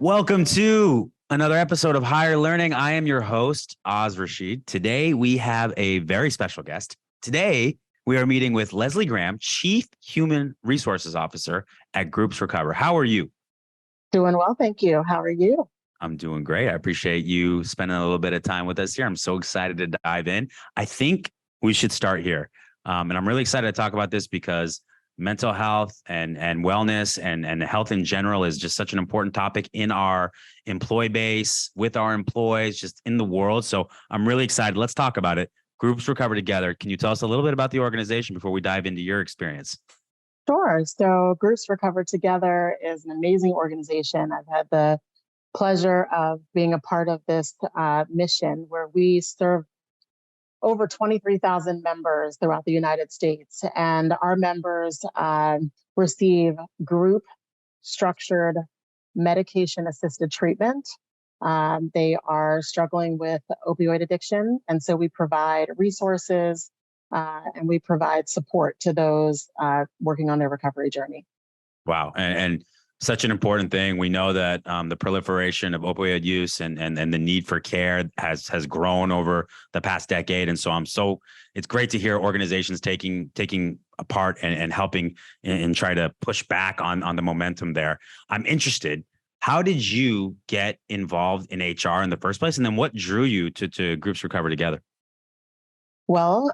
Welcome to another episode of Higher Learning. I am your host, Rashid. Today, we have a very special guest. Today, we are meeting with Leslie Graham, Chief Human Resources Officer at Groups Recover. How are you? Doing well, thank you. How are you? I'm doing great. I appreciate you spending a little bit of time with us here. I'm so excited to dive in. I think we should start here. And I'm really excited to talk about this because mental health and wellness and health in general is just such an important topic in our employee base, with our employees, just in the world. So I'm really excited. Let's talk about it. Groups Recover Together. Can you tell us a little bit about the organization before we dive into your experience? Sure. So Groups Recover Together is an amazing organization. I've had the pleasure of being a part of this mission where we serve over 23,000 members throughout the United States. And our members receive group structured medication-assisted treatment. They are struggling with opioid addiction. And so we provide resources and we provide support to those working on their recovery journey. Wow. And such an important thing. We know that the proliferation of opioid use and the need for care has grown over the past decade. And so it's great to hear organizations taking a part and helping and try to push back on the momentum there. I'm interested. How did you get involved in HR in the first place? And then what drew you to Groups Recover Together? Well,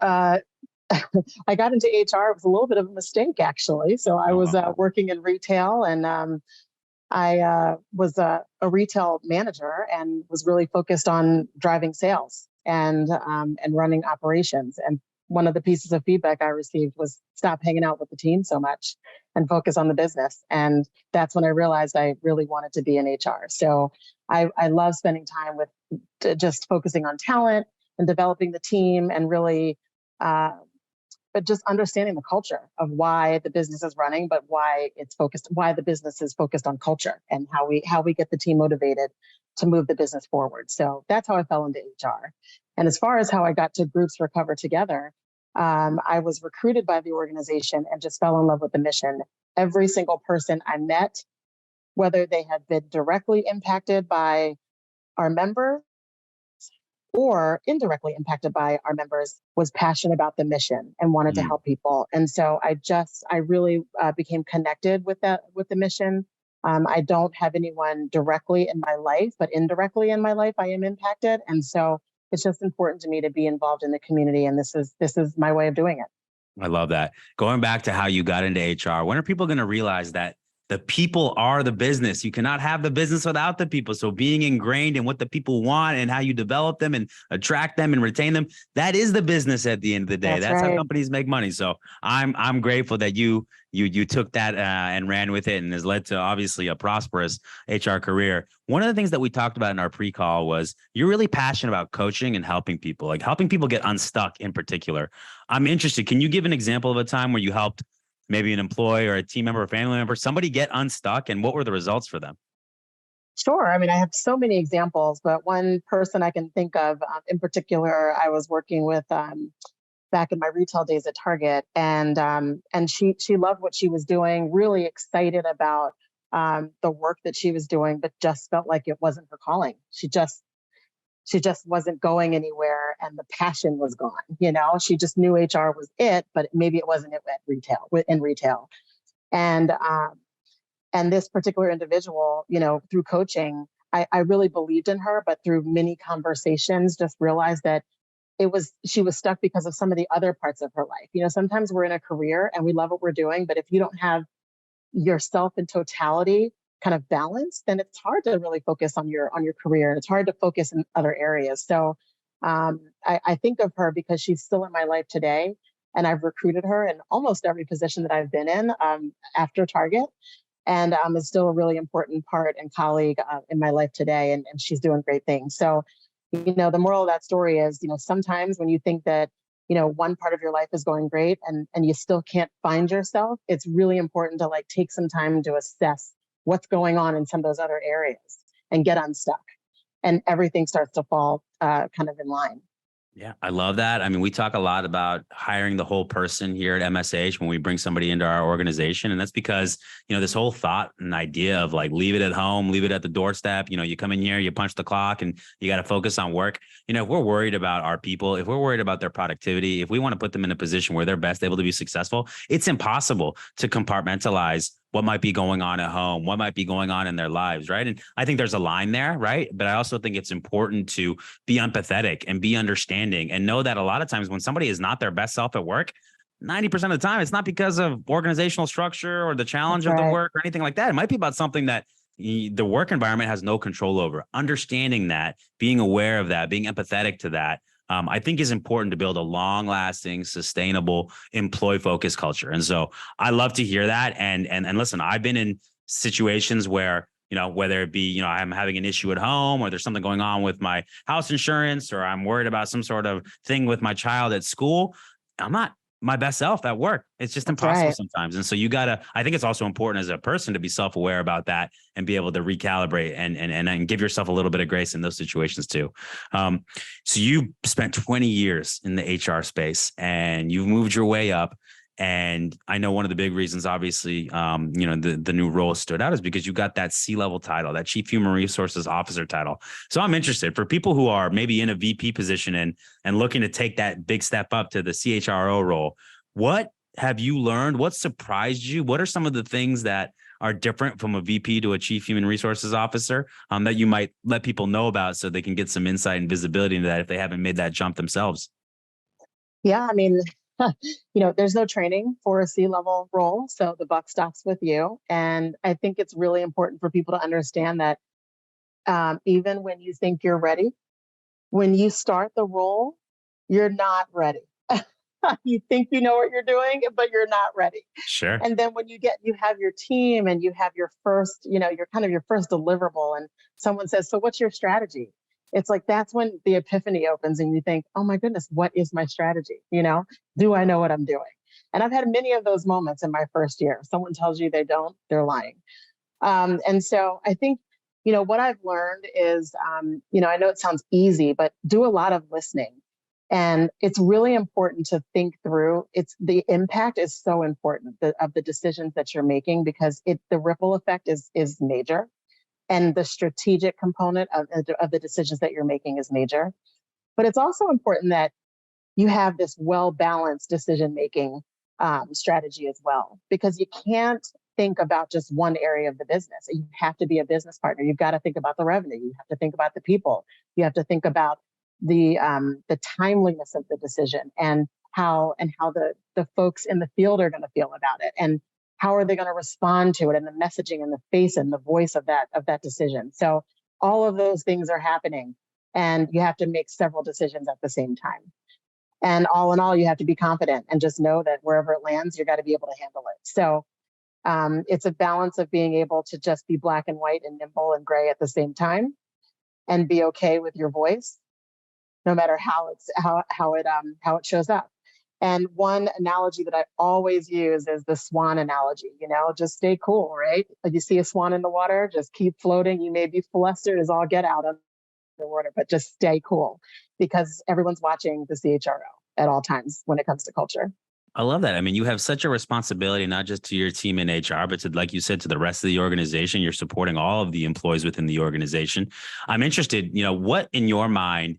I got into HR. It was a little bit of a mistake, actually. So I was working in retail, and I was a retail manager and was really focused on driving sales and running operations. And one of the pieces of feedback I received was stop hanging out with the team so much and focus on the business. And that's when I realized I really wanted to be in HR. So I love spending time with just focusing on talent and developing the team and really but just understanding the culture of why the business is running, but why the business is focused on culture and how we get the team motivated to move the business forward. So that's how I fell into HR. And as far as how I got to Groups Recover Together, I was recruited by the organization and just fell in love with the mission. Every single person I met, whether they had been directly impacted by our members or indirectly impacted by our members, was passionate about the mission and wanted to help people. And so I really became connected with the mission. I don't have anyone directly in my life, but indirectly in my life, I am impacted. And so it's just important to me to be involved in the community. And this is my way of doing it. I love that. Going back to how you got into HR, when are people going to realize that the people are the business? You cannot have the business without the people. So being ingrained in what the people want and how you develop them and attract them and retain them, that is the business at the end of the day. That's right. How companies make money. So I'm grateful that you took that and ran with it and has led to obviously a prosperous HR career. One of the things that we talked about in our pre-call was you're really passionate about coaching and helping people, like helping people get unstuck in particular. I'm interested. Can you give an example of a time where you helped maybe an employee or a team member or family member, somebody get unstuck, and what were the results for them? Sure. I mean, I have so many examples, but one person I can think of in particular, I was working with back in my retail days at Target, and she loved what she was doing, really excited about the work that she was doing, but just felt like it wasn't her calling. She just wasn't going anywhere, and the passion was gone. She just knew HR was it, but maybe it wasn't it in retail. And this particular individual, through coaching, I really believed in her, but through many conversations, just realized that she was stuck because of some of the other parts of her life. Sometimes we're in a career and we love what we're doing, but if you don't have yourself in totality kind of balance, then it's hard to really focus on your career, and it's hard to focus in other areas. So I think of her because she's still in my life today, and I've recruited her in almost every position that I've been in after Target, and is still a really important part and colleague in my life today, and she's doing great things. So, the moral of that story is, sometimes when you think that one part of your life is going great and you still can't find yourself, it's really important to take some time to assess what's going on in some of those other areas and get unstuck, and everything starts to fall kind of in line. Yeah, I love that. I mean, we talk a lot about hiring the whole person here at MSH when we bring somebody into our organization. And that's because, this whole thought and idea of like, leave it at home, leave it at the doorstep. You come in here, you punch the clock and you got to focus on work. If we're worried about our people, if we're worried about their productivity, if we want to put them in a position where they're best able to be successful, it's impossible to compartmentalize what might be going on at home, what might be going on in their lives, right? And I think there's a line there, right? But I also think it's important to be empathetic and be understanding and know that a lot of times when somebody is not their best self at work, 90% of the time, it's not because of organizational structure or the challenge That's of the right. work or anything like that. It might be about something that the work environment has no control over. Understanding that, being aware of that, being empathetic to that, I think is important to build a long-lasting, sustainable, employee-focused culture. And so I love to hear that. And listen, I've been in situations where whether it be, I'm having an issue at home or there's something going on with my house insurance or I'm worried about some sort of thing with my child at school. I'm not my best self at work. It's just That's impossible right. sometimes. And so I think it's also important as a person to be self-aware about that and be able to recalibrate and give yourself a little bit of grace in those situations too. Um, so you spent 20 years in the HR space and you've moved your way up. And I know one of the big reasons, obviously, the new role stood out is because you got that C-level title, that Chief Human Resources Officer title. So I'm interested for people who are maybe in a VP position and looking to take that big step up to the CHRO role. What have you learned? What surprised you? What are some of the things that are different from a VP to a Chief Human Resources Officer that you might let people know about so they can get some insight and visibility into that if they haven't made that jump themselves? Yeah, I mean, there's no training for a C-level role, so the buck stops with you. And I think it's really important for people to understand that even when you think you're ready, when you start the role, you're not ready. You think you know what you're doing, but you're not ready. Sure. And then when you have your team and you have your first, your kind of your first deliverable, and someone says, "So what's your strategy?" It's like that's when the epiphany opens and you think, "Oh my goodness, what is my strategy? Do I know what I'm doing?" And I've had many of those moments in my first year. Someone tells you they don't, they're lying. And so I think, what I've learned is, I know it sounds easy, but do a lot of listening. And it's really important to think through. The impact is so important of the decisions that you're making because the ripple effect is major, and the strategic component of the decisions that you're making is major. But it's also important that you have this well-balanced decision-making strategy as well, because you can't think about just one area of the business. You have to be a business partner. You've got to think about the revenue. You have to think about the people. You have to think about the timeliness of the decision and how the folks in the field are going to feel about it, and how are they going to respond to it, and the messaging and the face and the voice of that decision. So all of those things are happening, and you have to make several decisions at the same time. And all in all, you have to be confident and just know that wherever it lands, you got to be able to handle it. So it's a balance of being able to just be black and white and nimble and gray at the same time, and be okay with your voice, no matter how it shows up. And one analogy that I always use is the swan analogy. Just stay cool, right? Like you see a swan in the water, just keep floating. You may be flustered as all get out of the water, but just stay cool, because everyone's watching the CHRO at all times when it comes to culture. I love that. I mean, you have such a responsibility, not just to your team in HR, but to, like you said, to the rest of the organization. You're supporting all of the employees within the organization. I'm interested, what in your mind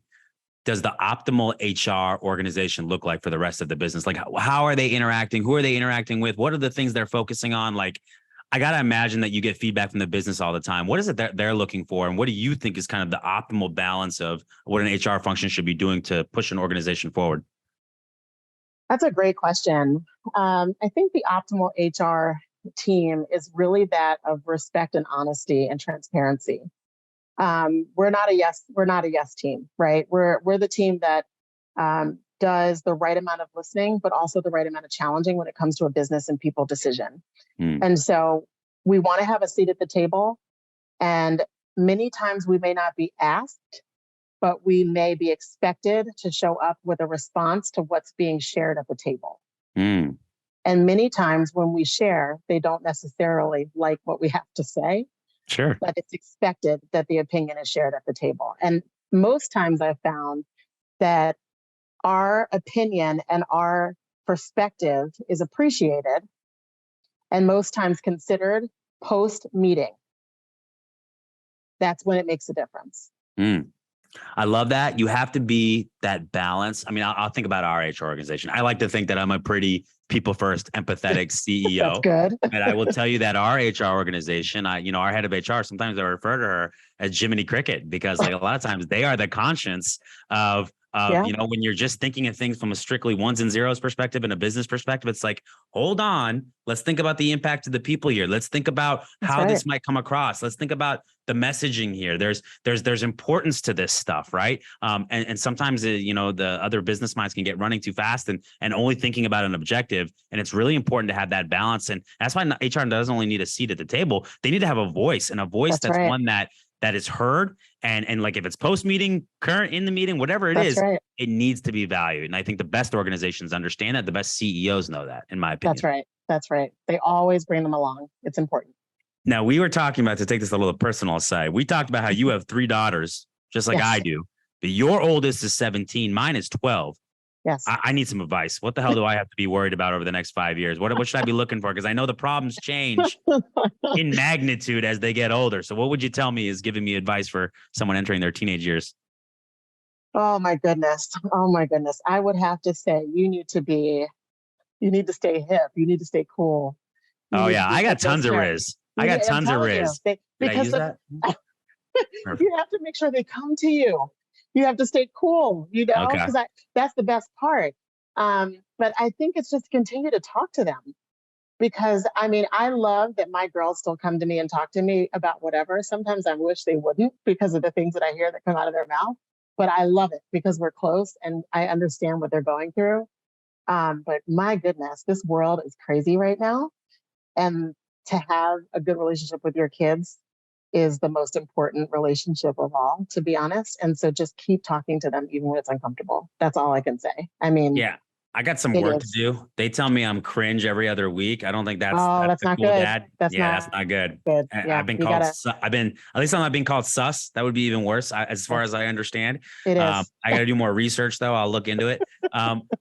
does the optimal HR organization look like for the rest of the business? Like, how are they interacting? Who are they interacting with? What are the things they're focusing on? Like, I got to imagine that you get feedback from the business all the time. What is it that they're looking for? And what do you think is kind of the optimal balance of what an HR function should be doing to push an organization forward? That's a great question. I think the optimal HR team is really that of respect and honesty and transparency. We're not a yes team, right? We're the team that does the right amount of listening, but also the right amount of challenging when it comes to a business and people decision. Mm, And so we want to have a seat at the table. And many times we may not be asked, but we may be expected to show up with a response to what's being shared at the table. mm, And many times when we share, they don't necessarily like what we have to say, sure. but it's expected that the opinion is shared at the table. And most times I've found that our opinion and our perspective is appreciated and most times considered post meeting. That's when it makes a difference. I love that. You have to be that balance. I mean, I'll think about our HR organization. I like to think that I'm a pretty people first, empathetic CEO. That's good. And I will tell you that our HR organization, our head of HR, sometimes I refer to her as Jiminy Cricket, because like a lot of times they are the conscience of when you're just thinking of things from a strictly ones and zeros perspective and a business perspective. It's like, hold on, let's think about the impact of the people here. Let's think about how this might come across. Let's think about the messaging here. There's importance to this stuff, right? And sometimes the other business minds can get running too fast and only thinking about an objective. And it's really important to have that balance. And that's why HR doesn't only need a seat at the table. They need to have a voice, and a voice that's one that is heard. And like, if it's post meeting, current in the meeting, whatever it is, it needs to be valued. And I think the best organizations understand that. The best CEOs know that, in my opinion. That's right. They always bring them along. It's important. Now, we were talking about, to take this a little personal aside, we talked about how you have 3 daughters, just like I do. But your oldest is 17. Mine is 12. Yes. I need some advice. What the hell do I have to be worried about over the next 5 years? What should I be looking for? Because I know the problems change in magnitude as they get older. So what would you tell me is giving me advice for someone entering their teenage years? Oh my goodness. I would have to say you need to stay hip. You need to stay cool. I got tons of Riz. I got tons of Riz. Because you have to make sure they come to you. You have to stay cool, because that's the best part. But I think it's just continue to talk to them, because I love that my girls still come to me and talk to me about whatever. Sometimes I wish they wouldn't, because of the things that I hear that come out of their mouth, but I love it because we're close and I understand what they're going through. But my goodness, this world is crazy right now. And to have a good relationship with your kids is the most important relationship of all, to be honest. And so just keep talking to them, even when it's uncomfortable. That's all I can say. I got some work to do. They tell me I'm cringe every other week. I don't think that's not cool, good. Dad. That's not good. Yeah, I've been called. At least I'm not being called sus. That would be even worse, as far as I understand. It is. I got to do more research, though. I'll look into it.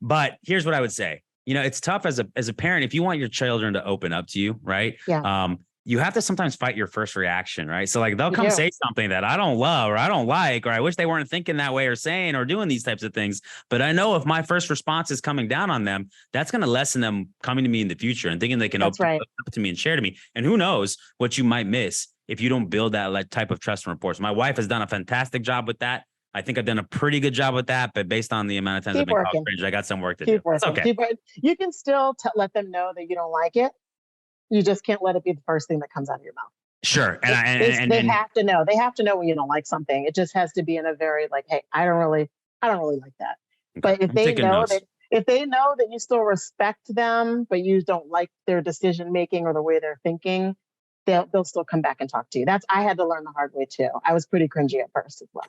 But here's what I would say. It's tough as a parent, if you want your children to open up to you, right? Yeah. You have to sometimes fight your first reaction, right? So like, they'll come say something that I don't love or I don't like, or I wish they weren't thinking that way or saying or doing these types of things. But I know if my first response is coming down on them, that's going to lessen them coming to me in the future and thinking they can open up to me and share to me. And who knows what you might miss if you don't build that type of trust and rapport. So my wife has done a fantastic job with that. I think I've done a pretty good job with that, but based on the amount of times I've been called cringe, I got some work to do. It's okay. You can still let them know that you don't like it. You just can't let it be the first thing that comes out of your mouth. Sure. They have to know. They have to know when you don't like something. It just has to be in a very hey, I don't really like that. Okay. But if they know that you still respect them, but you don't like their decision making or the way they're thinking, they'll still come back and talk to you. I had to learn the hard way too. I was pretty cringy at first as well.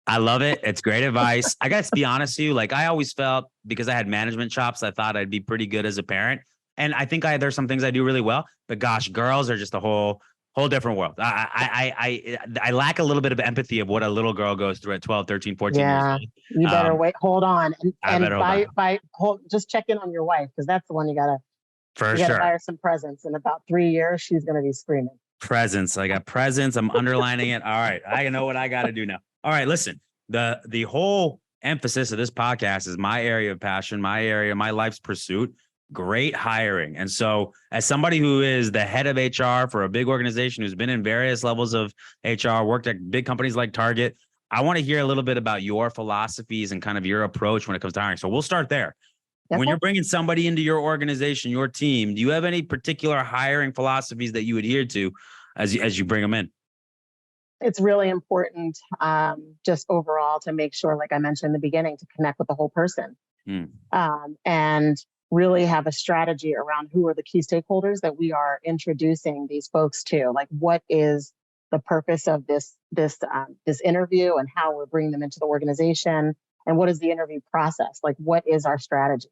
I love it. It's great advice. I got to be honest with you. I always felt, because I had management chops, I thought I'd be pretty good as a parent. And I think there's some things I do really well, but gosh, girls are just a whole different world. I lack a little bit of empathy of what a little girl goes through at 12, 13, 14 years old. You better hold on. Just check in on your wife, because that's the one you gotta buy her some presents. In about 3 years, she's going to be screaming. Presents. I got presents. I'm underlining it. All right. I know what I got to do now. All right. Listen, the whole emphasis of this podcast is my area of passion, my life's pursuit. Great hiring. And so as somebody who is the head of HR for a big organization, who's been in various levels of HR, worked at big companies like Target, I want to hear a little bit about your philosophies and kind of your approach when it comes to hiring. So we'll start there. Okay. When you're bringing somebody into your organization, your team, do you have any particular hiring philosophies that you adhere to as you bring them in? It's really important, just overall, to make sure, like I mentioned in the beginning, to connect with the whole person. And really have a strategy around who are the key stakeholders that we are introducing these folks to. Like, what is the purpose of this interview, and how we're bringing them into the organization, and what is the interview process? Like, what is our strategy?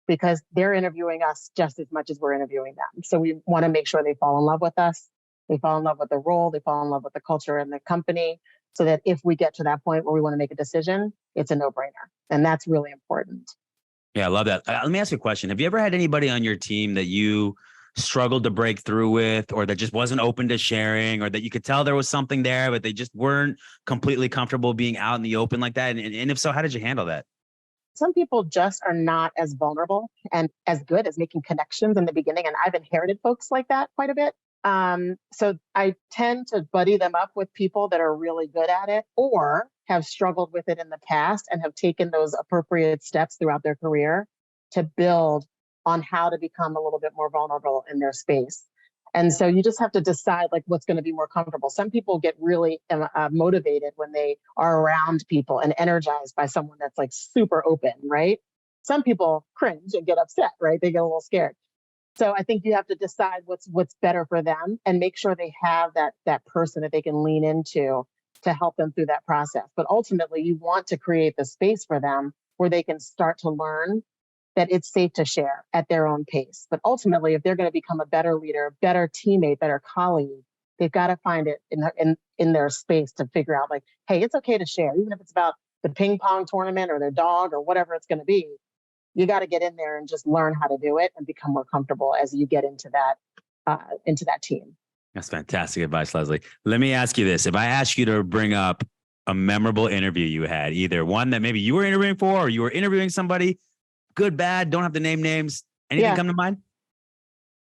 Because they're interviewing us just as much as we're interviewing them. So we want to make sure they fall in love with us. They fall in love with the role. They fall in love with the culture and the company. so that if we get to that point where we want to make a decision, it's a no-brainer. And that's really important. Yeah, I love that. Let me ask you a question. Have you ever had anybody on your team that you struggled to break through with, or that just wasn't open to sharing, or that you could tell there was something there, but they just weren't completely comfortable being out in the open like that? And if so, how did you handle that? Some people just are not as vulnerable and as good as making connections in the beginning. And I've inherited folks like that quite a bit. So I tend to buddy them up with people that are really good at it or have struggled with it in the past and have taken those appropriate steps throughout their career to build on how to become a little bit more vulnerable in their space. And so you just have to decide like what's going to be more comfortable. Some people get really motivated when they are around people and energized by someone that's like super open, right? Some people cringe and get upset, right? They get a little scared. So I think you have to decide what's better for them and make sure they have that person that they can lean into to help them through that process. But ultimately, you want to create the space for them where they can start to learn that it's safe to share at their own pace. But ultimately, if they're going to become a better leader, better teammate, better colleague, they've got to find it in their space to figure out like, hey, it's okay to share, even if it's about the ping pong tournament or their dog or whatever it's going to be. You got to get in there and just learn how to do it and become more comfortable as you get into that team. That's fantastic advice, Leslie. Let me ask you this. If I ask you to bring up a memorable interview you had, either one that maybe you were interviewing for or you were interviewing somebody, good, bad, don't have to name names. Anything come to mind?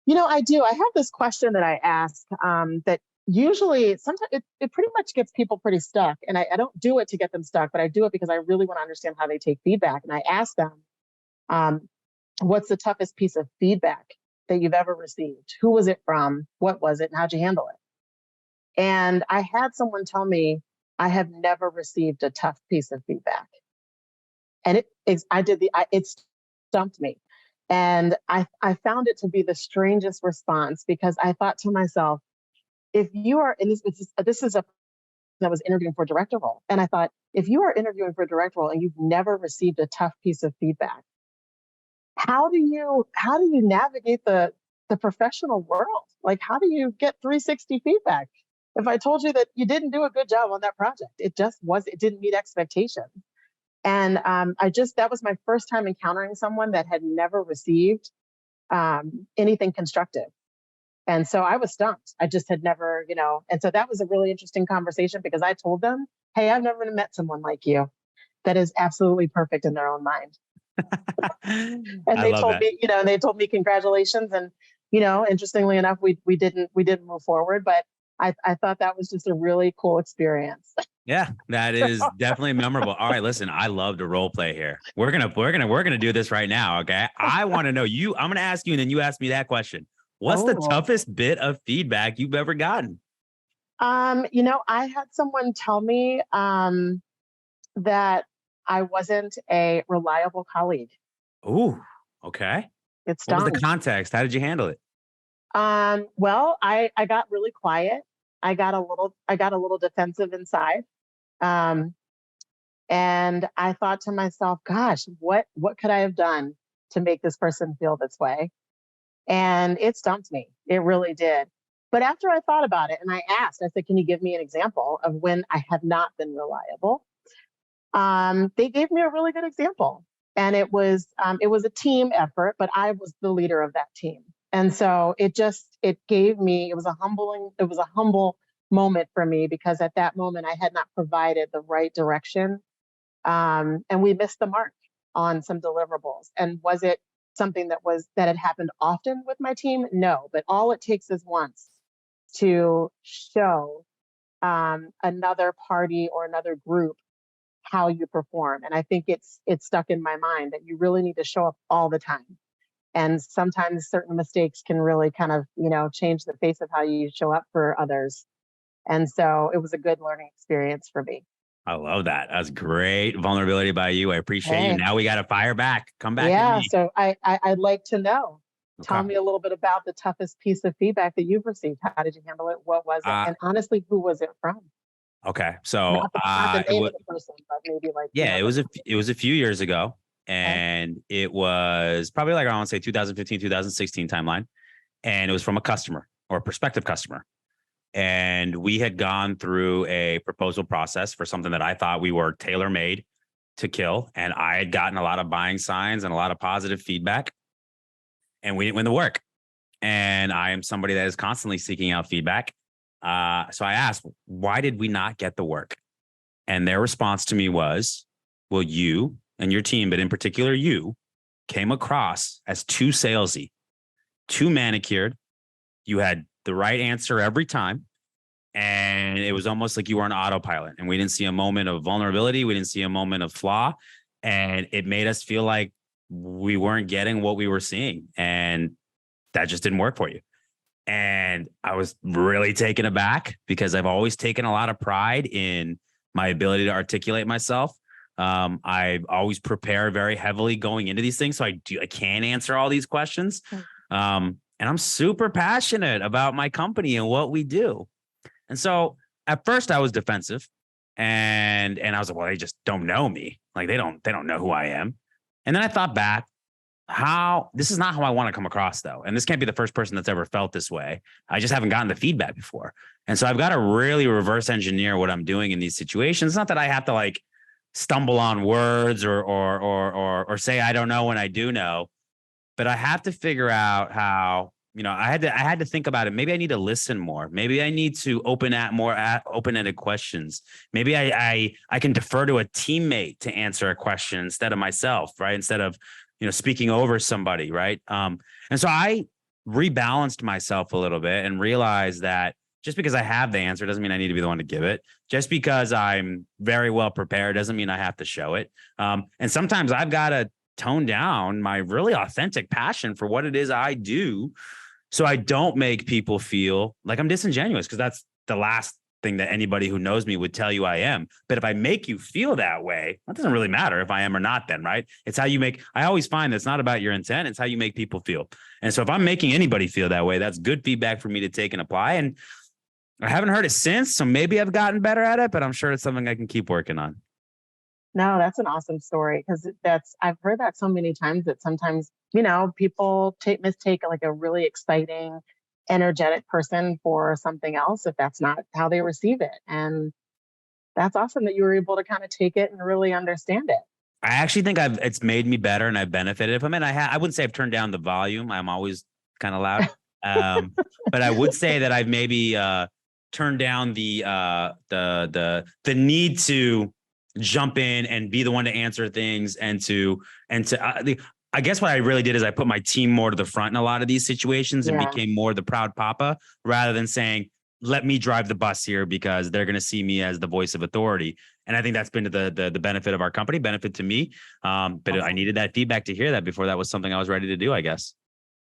I do. I have this question that I ask that usually sometimes it pretty much gets people pretty stuck. And I don't do it to get them stuck, but I do it because I really want to understand how they take feedback. And I ask them, what's the toughest piece of feedback that you've ever received? Who was it from? What was it? And how'd you handle it? And I had someone tell me, I have never received a tough piece of feedback. And it stumped me. And I found it to be the strangest response because I thought to myself, if you are, and this is I was interviewing for a director role. And I thought, if you are interviewing for a director role and you've never received a tough piece of feedback, how do you navigate the professional world? Like, how do you get 360 feedback? If I told you that you didn't do a good job on that project, it didn't meet expectations. And that was my first time encountering someone that had never received anything constructive. And so I was stumped. I just had never, and so that was a really interesting conversation because I told them, hey, I've never met someone like you that is absolutely perfect in their own mind. And they told me congratulations. And, interestingly enough, we didn't move forward, but I thought that was just a really cool experience. Yeah, that is definitely memorable. All right, listen, I love to role play here. We're gonna do this right now. Okay. I want to know I'm gonna ask you, and then you ask me that question. What's the toughest bit of feedback you've ever gotten? I had someone tell me that I wasn't a reliable colleague. Ooh, okay. It What was stung. the context? How did you handle it? Well, I got really quiet. I got a little defensive inside. And I thought to myself, gosh, what could I have done to make this person feel this way? And it stumped me. It really did. But after I thought about it and I said, can you give me an example of when I have not been reliable? They gave me a really good example. And it was a team effort, but I was the leader of that team. And so it was a humble moment for me because at that moment I had not provided the right direction. And we missed the mark on some deliverables. And was it something that had happened often with my team? No, but all it takes is once to show another party or another group how you perform. And I think it's stuck in my mind that you really need to show up all the time. And sometimes certain mistakes can really kind of, change the face of how you show up for others. And so it was a good learning experience for me. I love that. That's great vulnerability by you. I appreciate you. Now we got to fire back. Come back. Yeah. So I'd like to know. Okay. Tell me a little bit about the toughest piece of feedback that you've received. How did you handle it? What was it? And honestly, who was it from? Okay. So not the name of the person, but maybe like it was a few years ago. And it was probably like, I want to say 2015, 2016 timeline. And it was from a customer or a prospective customer. And we had gone through a proposal process for something that I thought we were tailor-made to kill. And I had gotten a lot of buying signs and a lot of positive feedback, and we didn't win the work. And I am somebody that is constantly seeking out feedback. So I asked, why did we not get the work? And their response to me was, well, you and your team, but in particular, you came across as too salesy, too manicured. You had the right answer every time. And it was almost like you were on autopilot. And we didn't see a moment of vulnerability. We didn't see a moment of flaw. And it made us feel like we weren't getting what we were seeing. And that just didn't work for you. And I was really taken aback because I've always taken a lot of pride in my ability to articulate myself. I always prepare very heavily going into these things. So I can answer all these questions. And I'm super passionate about my company and what we do. And so at first I was defensive and I was like, well, they just don't know me. Like they don't know who I am. And then I thought back, this is not how I want to come across though. And this can't be the first person that's ever felt this way. I just haven't gotten the feedback before. And so I've got to really reverse engineer what I'm doing in these situations. It's not that I have to like stumble on words or say I don't know when I do know, but I have to figure out how, I had to think about it. Maybe I need to listen more. Maybe I need to open at more open-ended questions. Maybe I can defer to a teammate to answer a question instead of myself, right? Instead of, speaking over somebody, right? And so I rebalanced myself a little bit and realized that just because I have the answer doesn't mean I need to be the one to give it. Just because I'm very well prepared doesn't mean I have to show it. And sometimes I've got to tone down my really authentic passion for what it is I do, so I don't make people feel like I'm disingenuous, because that's the last thing that anybody who knows me would tell you I am. But if I make you feel that way, that doesn't really matter if I am or not then, right? It's how you make, I always find that it's not about your intent, it's how you make people feel. And so if I'm making anybody feel that way, that's good feedback for me to take and apply. And I haven't heard it since, so maybe I've gotten better at it, but I'm sure it's something I can keep working on. No, that's an awesome story, because I've heard that so many times that sometimes, people mistake like a really exciting, energetic person for something else if that's not how they receive it. And that's awesome that you were able to kind of take it and really understand it. I actually think it's made me better and I've benefited from it. I wouldn't say I've turned down the volume. I'm always kind of loud. But I would say that I've maybe turned down the need to jump in and be the one to answer things I guess what I really did is I put my team more to the front in a lot of these situations and became more the proud papa, rather than saying, let me drive the bus here because they're going to see me as the voice of authority. And I think that's been to the benefit of our company, benefit to me. But I needed that feedback to hear that before that was something I was ready to do, I guess.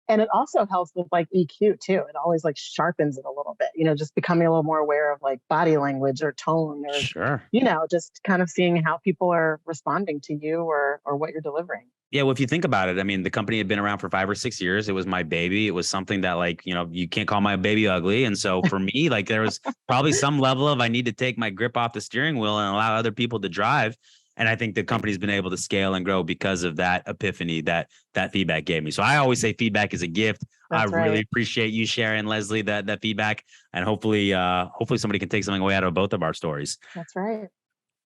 And it also helps with like EQ too. It always like sharpens it a little bit, just becoming a little more aware of like body language or tone, or, sure, just kind of seeing how people are responding to you or what you're delivering. Yeah, well, if you think about it, I mean, the company had been around for 5 or 6 years. It was my baby. It was something that, like, you can't call my baby ugly. And so for me, like, there was probably some level of I need to take my grip off the steering wheel and allow other people to drive. And I think the company's been able to scale and grow because of that epiphany that feedback gave me. So I always say feedback is a gift. That's right. Really appreciate you sharing, Leslie, that feedback. And hopefully somebody can take something away out of both of our stories. That's right.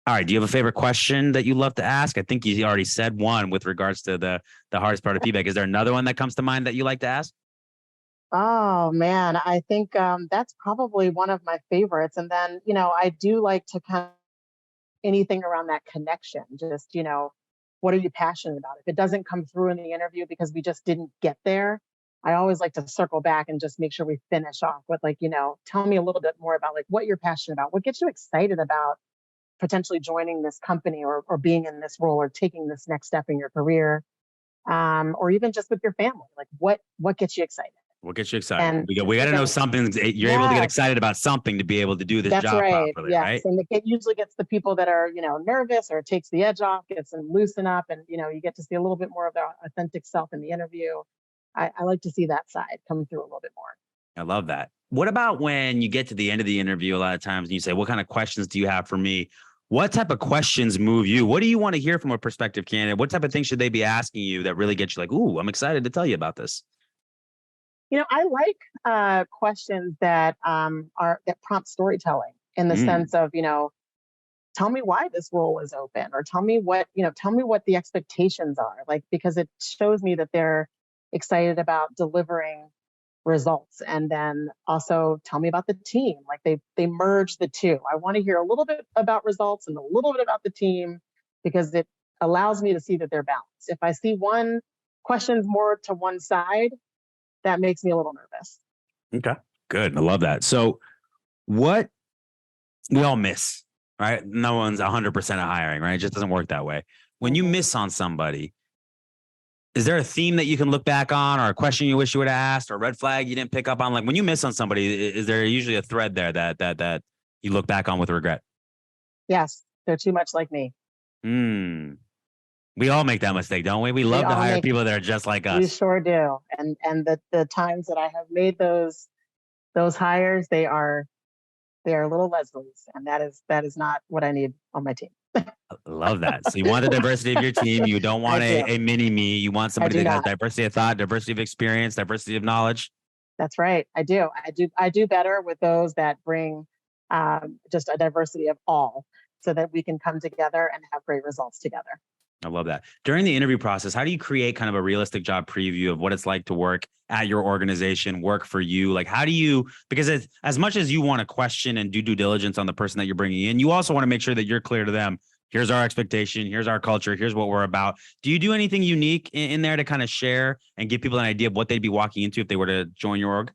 All right. Do you have a favorite question that you love to ask? I think you already said one with regards to the hardest part of feedback. Is there another one that comes to mind that you like to ask? Oh man, I think that's probably one of my favorites. And then, I do like to kind of anything around that connection. Just, what are you passionate about? If it doesn't come through in the interview because we just didn't get there, I always like to circle back and just make sure we finish off with like, tell me a little bit more about like what you're passionate about, what gets you excited about potentially joining this company or being in this role or taking this next step in your career, or even just with your family. Like what gets you excited? What gets you excited? And we got to know something. You're able to get excited about something to be able to do this job properly, yes. right? And it usually gets the people that are, nervous, or it takes the edge off, gets them loosen up, and, you get to see a little bit more of their authentic self in the interview. I like to see that side come through a little bit more. I love that. What about when you get to the end of the interview, a lot of times, and you say, what kind of questions do you have for me? What type of questions move you? What do you want to hear from a prospective candidate? What type of things should they be asking you that really get you like, ooh, I'm excited to tell you about this? I like questions that that prompt storytelling in the Mm, sense of, tell me why this role is open, or tell me what the expectations are, like, because it shows me that they're excited about delivering results. And then also tell me about the team. Like, they merge the two. I want to hear a little bit about results and a little bit about the team, because it allows me to see that they're balanced. If I see one questions more to one side, that makes me a little nervous. okay, good. I love that. So what we all miss, right? No one's 100% of hiring, right? It just doesn't work that way. When you Mhm. miss on somebody, is there a theme that you can look back on, or a question you wish you would have asked, or a red flag you didn't pick up on? Like, when you miss on somebody, is there usually a thread there that you look back on with regret? Yes, they're too much like me. Hmm. We all make that mistake, don't we? We We love to all hire make people that are just like We us. sure do. And the times that I have made those hires, they are little Leslie's, and that is not what I need on my team. Love that. So you want the diversity of your team. You don't I want do. a mini me. You want I somebody do that has not. diversity of thought, diversity of experience, diversity of knowledge. That's right. I do. I do better with those that bring just a diversity of all, so that we can come together and have great results together. I love that. During the interview process, how do you create kind of a realistic job preview of what it's like to work at your organization, work for you? Like, how do you, because as much as you want to question and do due diligence on the person that you're bringing in, you also want to make sure that you're clear to them. Here's our expectation. Here's our culture. Here's what we're about. Do you do anything unique in there to kind of share and give people an idea of what they'd be walking into if they were to join your org?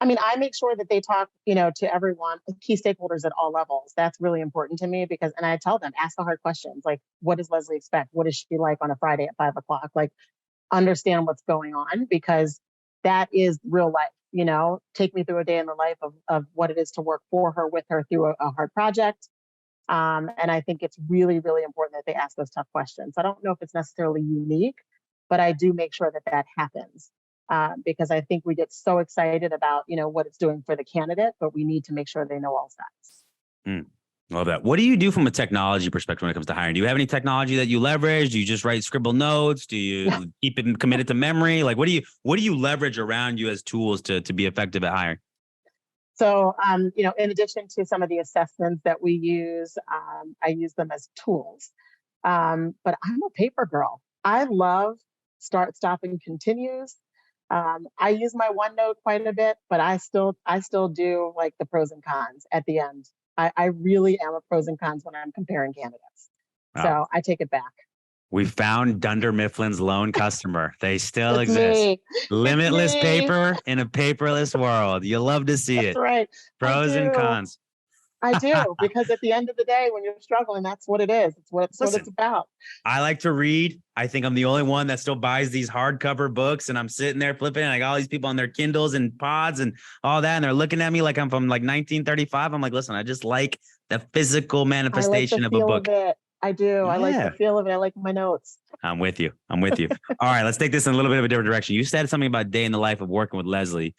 I mean, I make sure that they talk, to everyone, key stakeholders at all levels. That's really important to me, because, and I tell them, ask the hard questions. Like, what does Leslie expect? What is she like on a Friday at 5 o'clock? Like, understand what's going on, because that is real life. Take me through a day in the life of what it is to work for her, with her, through a hard project. And I think it's really, really important that they ask those tough questions. I don't know if it's necessarily unique, but I do make sure that that happens, because I think we get so excited about what it's doing for the candidate, but we need to make sure they know all sides. Mm, love that. What do you do from a technology perspective when it comes to hiring? Do you have any technology that you leverage? Do you just write scribble notes? Do you keep it committed to memory? Like, what do you leverage around you as tools to be effective at hiring? So, in addition to some of the assessments that we use, I use them as tools. But I'm a paper girl. I love start, stop, and continues. I use my OneNote quite a bit, but I still do like the pros and cons at the end. I really am a pros and cons when I'm comparing candidates. Wow. So I take it back. We found Dunder Mifflin's lone customer. They still It's exist. me. It's Limitless me. paper in a paperless world. You love to see That's it. right. I Pros and do. cons. I do, because at the end of the day, when you're struggling, that's what it is. It's what it's Listen, about. I like to read. I think I'm the only one that still buys these hardcover books, and I'm sitting there flipping, and like all these people on their Kindles and pods and all that, and they're looking at me like I'm from like 1935. I'm like, listen, I just like the physical I like the manifestation of a feel of book. it. I do. I like the Yeah, feel of it. I like my notes. I'm with you. I'm with you. All right, let's take this in a little bit of a different direction. You said something about day in the life of working with Leslie.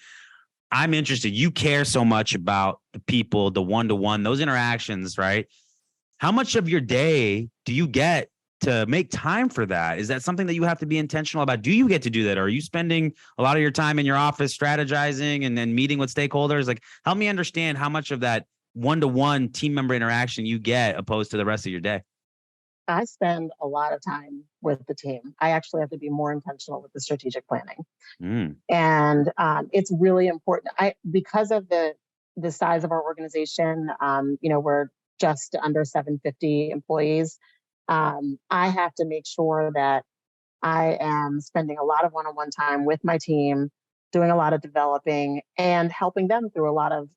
I'm interested. You care so much about the people, the one-to-one, those interactions, right? How much of your day do you get to make time for that? Is that something that you have to be intentional about? Do you get to do that? Or are you spending a lot of your time in your office strategizing and then meeting with stakeholders? Like, help me understand how much of that one-to-one team member interaction you get opposed to the rest of your day. I spend a lot of time with the team. I actually have to be more intentional with the strategic planning, Mm, and it's really important. I Because of the size of our organization, we're just under 750 employees. I have to make sure that I am spending a lot of one-on-one time with my team, doing a lot of developing and helping them through a lot of,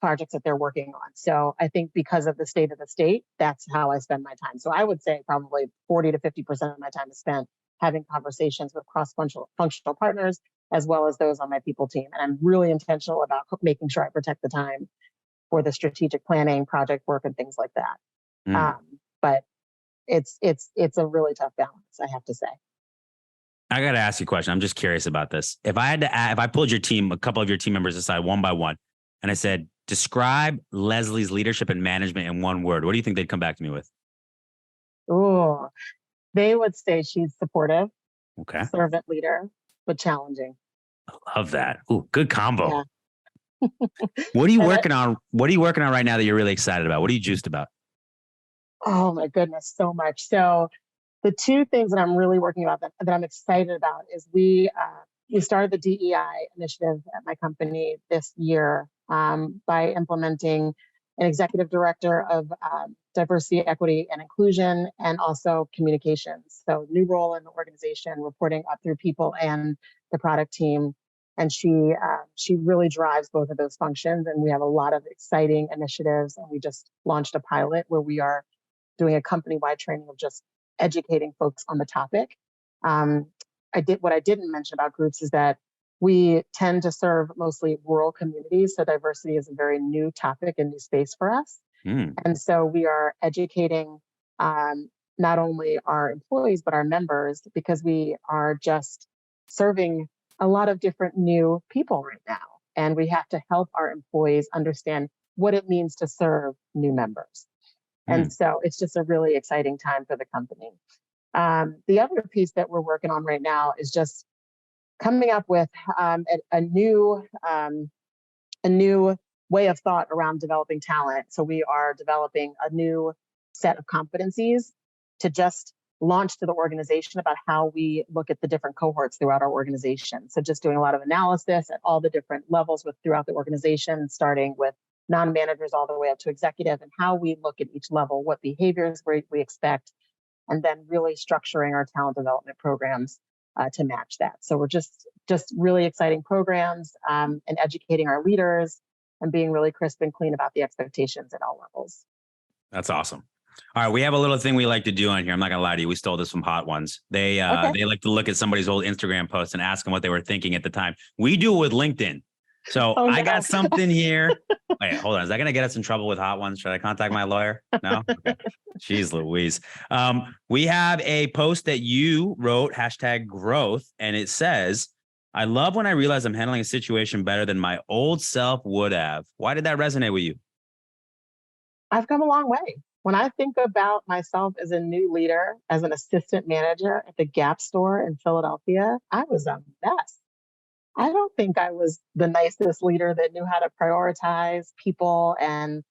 projects that they're working on. So I think because of the state of the state, that's how I spend my time. So I would say probably 40 to 50% of my time is spent having conversations with cross-functional partners, as well as those on my people team. And I'm really intentional about making sure I protect the time for the strategic planning, project work, and things like that. mm. But it's a really tough balance, I have to say. I got to ask you a question. I'm just curious about this. If I had to, if I pulled your team, a couple of your team members aside one by one, and I said, describe Leslie's leadership and management in one word, what do you think they'd come back to me with? Oh, they would say she's supportive, Okay. servant leader, but challenging. Love that. Ooh, good combo. Yeah. What are you And working on? What are you working on right now that you're really excited about? What are you juiced about? oh my goodness, so much. So the two things that I'm really working about that I'm excited about is we started the DEI initiative at my company this year by implementing an executive director of diversity, equity, and inclusion, and also communications. So new role in the organization, reporting up through people and the product team. And she really drives both of those functions. And we have a lot of exciting initiatives. And we just launched a pilot where we are doing a company-wide training of just educating folks on the topic. Um, what I didn't mention about groups is that we tend to serve mostly rural communities, so diversity is a very new topic and new space for us. Mm. And so we are educating not only our employees but our members, because we are just serving a lot of different new people right now, and we have to help our employees understand what it means to serve new members. And Mm. so it's just a really exciting time for the company. The other piece that we're working on right now is just coming up with a new way of thought around developing talent. So we are developing a new set of competencies to just launch to the organization about how we look at the different cohorts throughout our organization. So just doing a lot of analysis at all the different levels throughout the organization, starting with non-managers all the way up to executive, and how we look at each level, what behaviors we expect, and then really structuring our talent development programs to match that. So we're just really exciting programs and educating our leaders and being really crisp and clean about the expectations at all levels. That's awesome. All right, we have a little thing we like to do on here. I'm not gonna lie to you. We stole this from Hot Ones. Okay. They like to look at somebody's old Instagram posts and ask them what they were thinking at the time. We do it with LinkedIn. So Oh, I no. got something here. Wait, hold on. Is that gonna get us in trouble with Hot Ones? Should I contact my lawyer? No. Okay. Jeez Louise. We have a post that you wrote, #growth, and it says, "I love when I realize I'm handling a situation better than my old self would have." Why did that resonate with you? I've come a long way. When I think about myself as a new leader, as an assistant manager at the Gap store in Philadelphia, I was a mess. I don't think I was the nicest leader that knew how to prioritize people and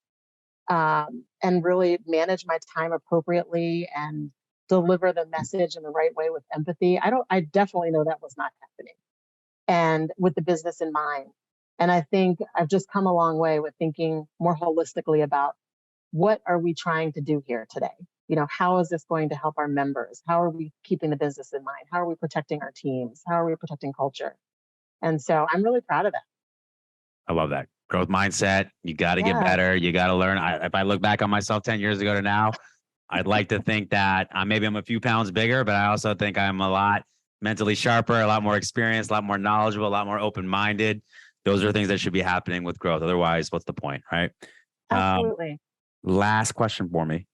really manage my time appropriately and deliver the message in the right way with empathy. I definitely know that was not happening, and with the business in mind. And I think I've just come a long way with thinking more holistically about what are we trying to do here today? You know, how is this going to help our members? How are we keeping the business in mind? How are we protecting our teams? How are we protecting culture? And so I'm really proud of that. I love that growth mindset. You got to get Yeah. better. You got to learn. If I look back on myself 10 years ago to now, I'd like to think that maybe I'm a few pounds bigger, but I also think I'm a lot mentally sharper, a lot more experienced, a lot more knowledgeable, a lot more open-minded. Those are things that should be happening with growth. Otherwise, what's the point, right? Absolutely. Last question for me.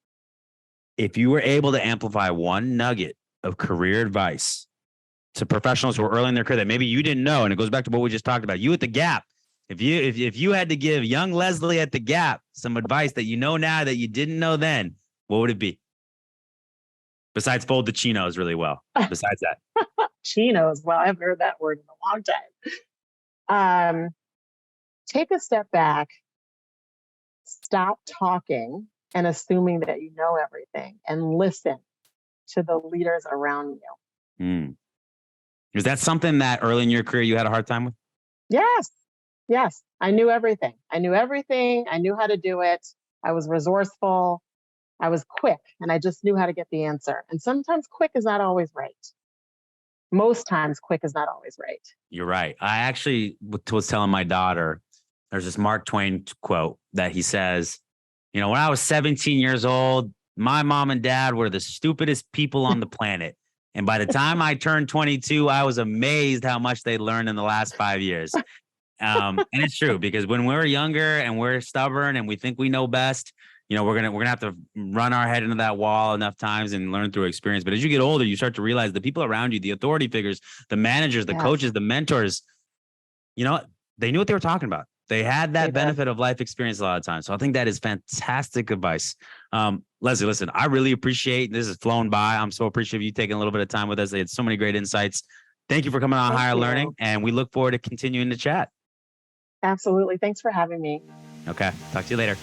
If you were able to amplify one nugget of career advice to professionals who are early in their career that maybe you didn't know, and it goes back to what we just talked about, you at the Gap, if you had to give young Leslie at the Gap some advice that you know now that you didn't know then, what would it be? Besides fold the chinos really well. Besides that. Chinos. Well, I haven't heard that word in a long time. Take a step back, stop talking and assuming that you know everything, and listen to the leaders around you. Mm. Is that something that early in your career you had a hard time with? Yes. Yes. I knew everything. I knew everything. I knew how to do it. I was resourceful. I was quick, and I just knew how to get the answer. And sometimes quick is not always right. Most times quick is not always right. You're right. I actually was telling my daughter, there's this Mark Twain quote that he says, you know, when I was 17 years old, my mom and dad were the stupidest people on the planet. And by the time I turned 22, I was amazed how much they learned in the last 5 years. And it's true, because when we're younger and we're stubborn and we think we know best, you know, we're gonna have to run our head into that wall enough times and learn through experience. But as you get older, you start to realize the people around you, the authority figures, the managers, the Yes. coaches, the mentors, you know, they knew what they were talking about. They had that They did. benefit of life experience a lot of times. So I think that is fantastic advice. Leslie, listen, I really appreciate this has flown by. I'm so appreciative of you taking a little bit of time with us. They had so many great insights. Thank you for coming on Thank Higher you. Learning, and we look forward to continuing the chat. Absolutely. Thanks for having me. Okay. Talk to you later.